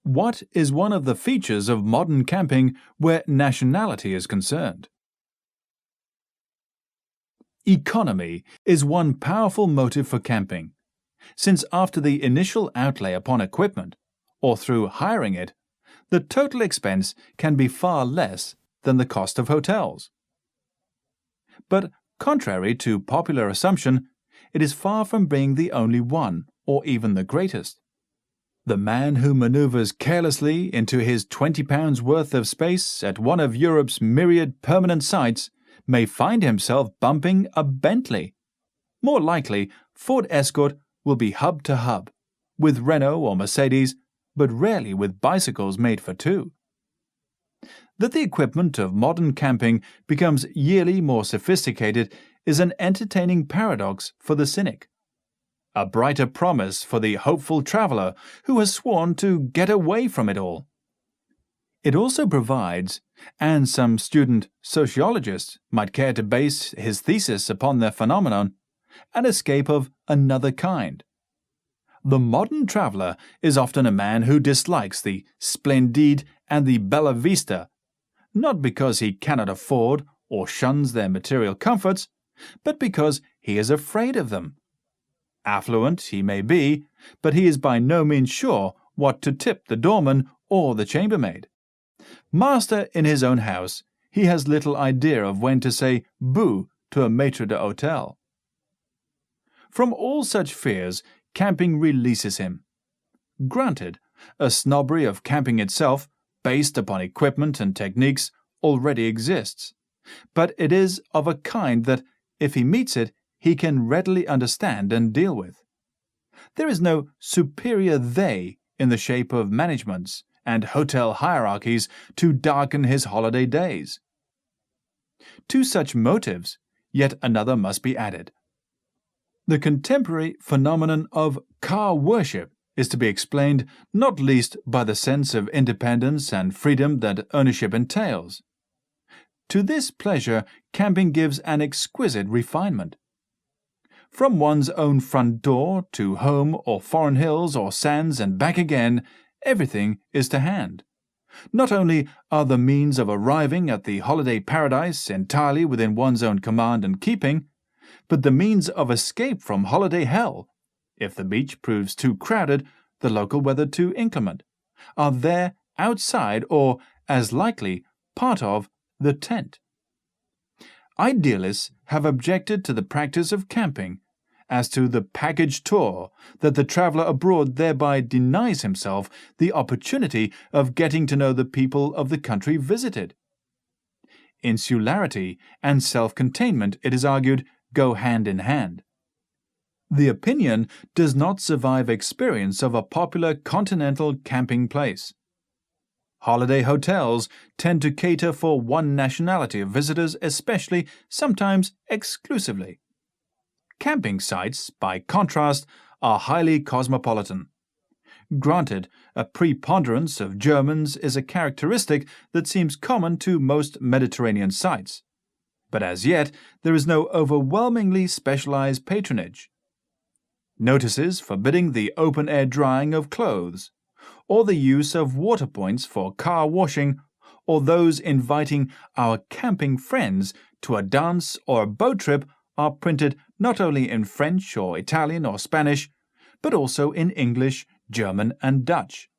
What is one of the features of modern camping where nationality is concerned? Economy is one powerful motive for camping, since after the initial outlay upon equipment, or through hiring it, the total expense can be far less than the cost of hotels. But contrary to popular assumption, it is far from being the only one, or even the greatest. The man who maneuvers carelessly into his £20 worth of space at one of Europe's myriad permanent sites may find himself bumping a Bentley. More likely, Ford Escort will be hub to hub, with Renault or Mercedes, but rarely with bicycles made for two. That the equipment of modern camping becomes yearly more sophisticated is an entertaining paradox for the cynic. A brighter promise for the hopeful traveler who has sworn to get away from it all. It also provides, and some student sociologists might care to base his thesis upon their phenomenon, an escape of another kind. The modern traveler is often a man who dislikes the splendide and the bella vista, not because he cannot afford or shuns their material comforts, but because he is afraid of them. Affluent he may be, but he is by no means sure what to tip the doorman or the chambermaid. Master in his own house, he has little idea of when to say boo to a maitre d'hotel. From all such fears, camping releases him. Granted, a snobbery of camping itself, based upon equipment and techniques, already exists, but it is of a kind that, if he meets it, he can readily understand and deal with. There is no superior they in the shape of managements and hotel hierarchies to darken his holiday days. To such motives, yet another must be added. The contemporary phenomenon of car worship is to be explained not least by the sense of independence and freedom that ownership entails. To this pleasure, camping gives an exquisite refinement. From one's own front door to home or foreign hills or sands and back again, everything is to hand. Not only are the means of arriving at the holiday paradise entirely within one's own command and keeping, but the means of escape from holiday hell, if the beach proves too crowded, the local weather too inclement, are there outside or, as likely, part of the tent. Idealists have objected to the practice of camping as to the package tour that the traveler abroad thereby denies himself the opportunity of getting to know the people of the country visited. Insularity and self-containment, it is argued, go hand in hand. The opinion does not survive experience of a popular continental camping place. Holiday hotels tend to cater for one nationality of visitors especially, sometimes exclusively. Camping sites, by contrast, are highly cosmopolitan. Granted, a preponderance of Germans is a characteristic that seems common to most Mediterranean sites, but as yet there is no overwhelmingly specialized patronage. Notices forbidding the open-air drying of clothes, or the use of water points for car washing, or those inviting our camping friends to a dance or a boat trip are printed not only in French or Italian or Spanish, but also in English, German and Dutch.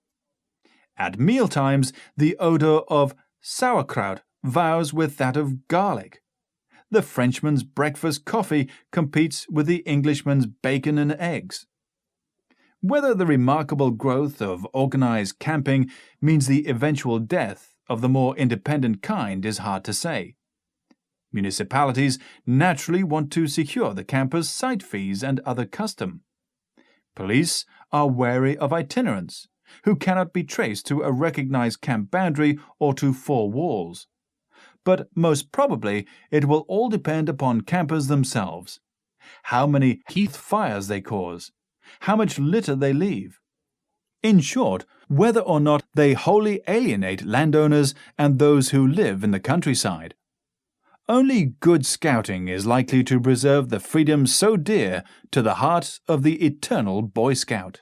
At mealtimes, the odor of sauerkraut vows with that of garlic. The Frenchman's breakfast coffee competes with the Englishman's bacon and eggs. Whether the remarkable growth of organized camping means the eventual death of the more independent kind is hard to say. Municipalities naturally want to secure the campers' site fees and other custom. Police are wary of itinerants, who cannot be traced to a recognized camp boundary or to four walls. But most probably it will all depend upon campers themselves. How many heath fires they cause, how much litter they leave. In short, whether or not they wholly alienate landowners and those who live in the countryside. Only good scouting is likely to preserve the freedom so dear to the heart of the eternal Boy Scout.